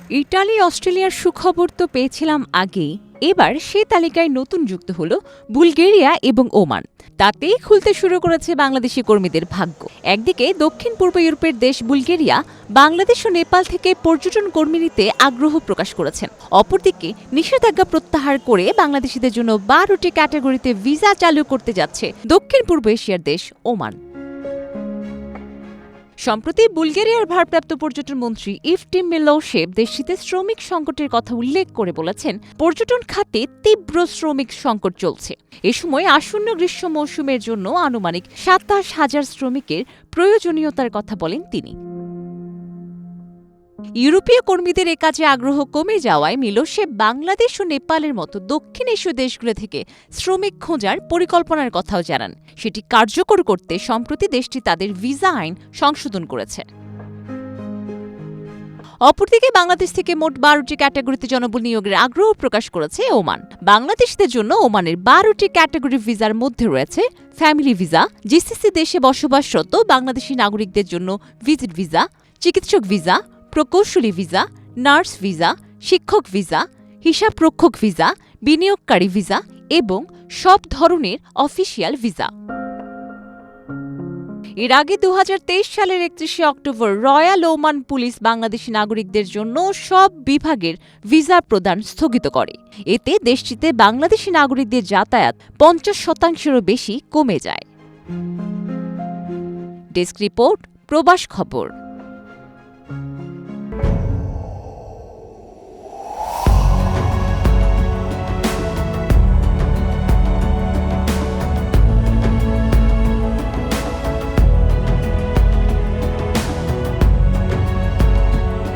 Italy অস্ট্রেলিয়ার সুখবর তো পেয়েছিলাম আগেই, এবার সেই তালিকায় নতুন যুক্ত হল বুলগেরিয়া এবং ওমান। তাতেই খুলতে শুরু করেছে বাংলাদেশি কর্মীদের ভাগ্য। একদিকে দক্ষিণ পূর্ব ইউরোপের দেশ বুলগেরিয়া বাংলাদেশ ও নেপাল থেকে পর্যটন কর্মী নিতে আগ্রহ প্রকাশ করেছেন, অপরদিকে নিষেধাজ্ঞা প্রত্যাহার করে বাংলাদেশিদের জন্য 12টি ক্যাটাগরিতে ভিসা চালু করতে যাচ্ছে দক্ষিণ পূর্ব এশিয়ার দেশ ওমান। সম্প্রতি বুলগেরিয়ার ভারপ্রাপ্ত পর্যটন মন্ত্রী ইভটিম মিলোশেভ দেশটিতে শ্রমিক সংকটের কথা উল্লেখ করে বলেছেন, পর্যটন খাতে তীব্র শ্রমিক সংকট চলছে। এ সময় আসন্ন গ্রীষ্ম মৌসুমের জন্য আনুমানিক 27,000 শ্রমিকের প্রয়োজনীয়তার কথা বলেন তিনি। ইউরোপীয় কর্মীদের এ কাজে আগ্রহ কমে যাওয়ায় মিলোশেভ বাংলাদেশ ও নেপালের মতো দক্ষিণ এশীয় দেশগুলো থেকে শ্রমিক খোঁজার পরিকল্পনার কথাও জানান। সেটি কার্যকর করতে সম্প্রতি দেশটি তাদের ভিসা আইন সংশোধন করেছে। অপরদিকে বাংলাদেশ থেকে মোট 12টি ক্যাটাগরিতে জনবল নিয়োগের আগ্রহ প্রকাশ করেছে ওমান। বাংলাদেশিদের জন্য ওমানের 12টি ক্যাটাগরি ভিসার মধ্যে রয়েছে ফ্যামিলি ভিসা, জিসিসি দেশে বসবাসরত বাংলাদেশি নাগরিকদের জন্য ভিজিট ভিসা, চিকিৎসক ভিসা, প্রকৌশলী ভিসা, নার্স ভিসা, শিক্ষক ভিসা, হিসাবরক্ষক ভিসা, বিনিয়োগকারী ভিসা এবং সব ধরনের অফিসিয়াল ভিসা। এর আগে 2023 সালের 31শে October royal Oman police Bangladeshi নাগরিকদের জন্য সব বিভাগের ভিসা প্রদান স্থগিত করে। এতে দেশটিতে বাংলাদেশি নাগরিকদের যাতায়াত 50%-এরও বেশি কমে যায়। ডেস্ক রিপোর্ট, প্রবাস খবর।